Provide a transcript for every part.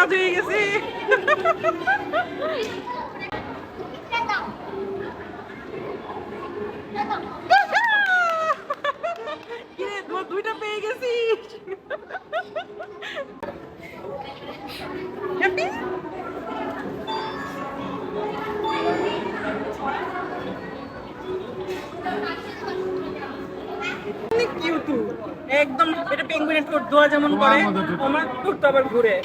কাজ হয়ে গেছে। কিরে তোমার দুইটা পেয়ে গেছি। হ্যাপি অনেক কিউট একদম। এটা পেঙ্গুইনের ঠোঁট দোয়া যেমন করে আমার ঠোঁট তো আবার ঘুরে।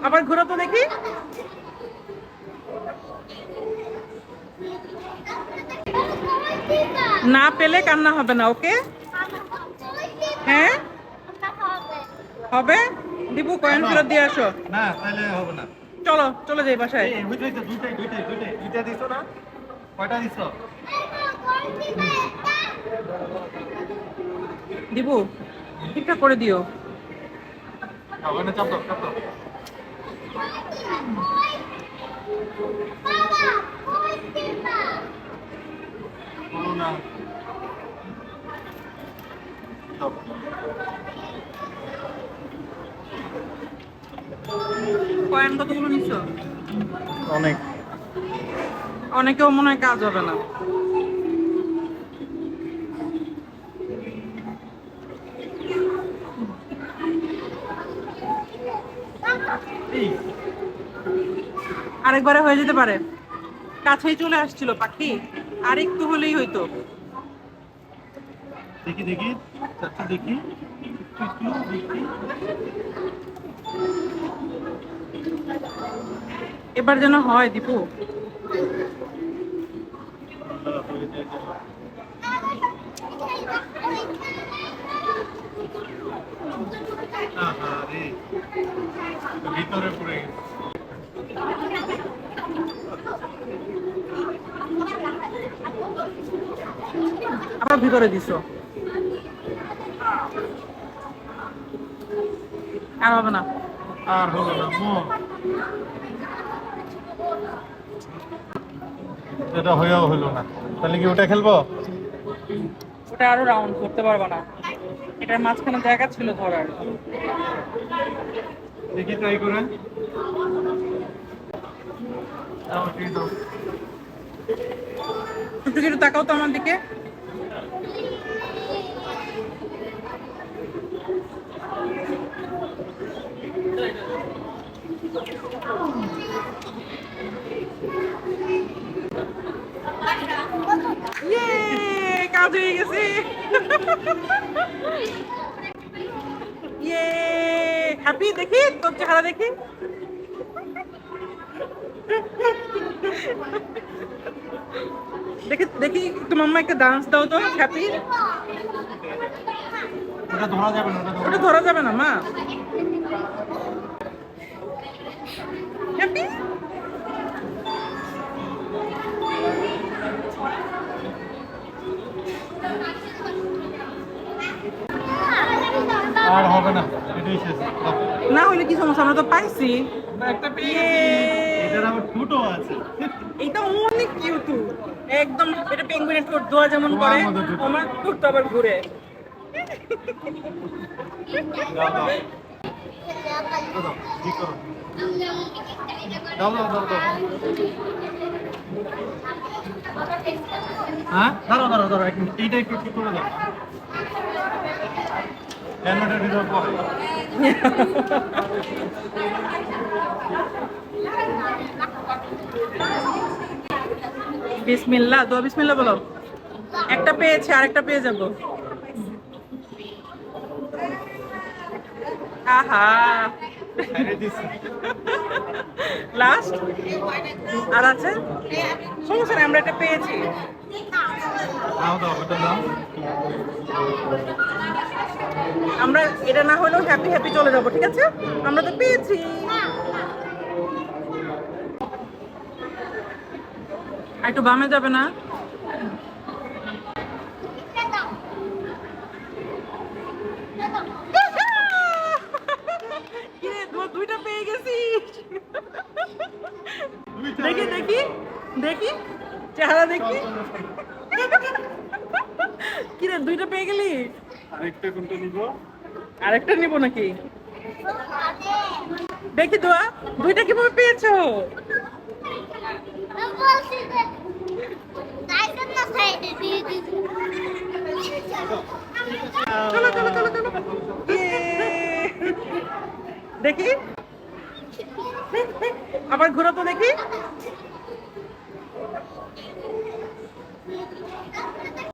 আবার ঘুরো তো দেখি। না পেলে কান্না হবে না, ওকে? হ্যাঁ হবে। দিবু কয়েন ফেরত দিয়ে আসো। না তাহলে হবে না। চলো চলে যাই বাসায়। দুইটা দিছো না? কয়টা দিছো? দিবু ঠিকঠাক করে দিও। ওখানে চাপ দাও, চাপ দাও। বলো না। দাও। কয়েন কতগুলো নিচ্ছ? অনেক। অনেকেও মনে হয় কাজ হবে না। আরেকবারে হয়ে যেতে পারে। কাছেই চলে আসছিল পাখি, আর একটু হলেই হইতো। দেখি দেখি চাচ্ছি দেখি একটু একটু দেখি। এবার যেন হয় দীপু। আহারে, ভিতরে পড়ে গেছে। আবার ভিতরে দিছো। আর হবে না। আর হলো না এটা হয়েও হলো না। তাহলে কি ওটা খেলবো? ওটা আরো রাউন্ড করতে পারবা না, এটার মাঝখানে জায়গা ছিল ধরার। দেখি ট্রাই করেন। ঠিক দাও। একটু একটু তাকাও তো আমার দিকে। ইয়ে কাজ হয়ে গেছে। ইয়ে হ্যাপি দেখি তোর চেহারা দেখি। দেখি দেখি একটু মাম্মা একটা ডান্স দাও তো হ্যাপি। ওটা ধরা যাবে না, ওটা ধরা যাবে না মা। হ্যাপি আর হবে না, এটাই শেষ। না হইলে কি সমস্যা, আমরা তো পাইছি। একটা পেয়ে এটার আবার ঠোঁটও আছে। এটা অনেক কিউট একদম। এটা পেঙ্গুইনের ঠোঁট দোয়া যেমন করে আমার ঠোঁট তো আবার ঘুরে। দাও দাও দাও, ঠিক করো। দাও দাও দাও দাও। হ্যাঁ দাঁড়াও দাঁড়াও দাঁড়াও, এইটা একটু ঠিক করে দাও। হেলমেটের ভিতর পরে বিসমিল্লাহ দোয়া বিসমিল্লাহ বলো। একটা পেয়েছে আরেকটা পেয়ে যাবো। আহা ছেড়ে দিছি। লাস্ট আর আছে সমস্যা নেই, আমরা একটা পেয়েছি। দাও দাও ওটা দাও। আমরা এটা না হলেও হ্যাপি হ্যাপি চলে যাবো, ঠিক আছে? আমরা তো পেয়েছি। আর একটু বামে যাবে না? কিরে তোমার দুইটা পেয়ে গেছি। দেখি দেখি দেখি চেহারা দেখি। কিরে দুইটা পেয়ে গেলি? আরেকটা কোনটা নিব? আরেকটা নিব নাকি? দেখি দোয়া, দুইটা কিভাবে পেয়েছো? চলো চলো চলো চলো। ইয়ে। দেখি, আবার ঘুরো তো দেখি।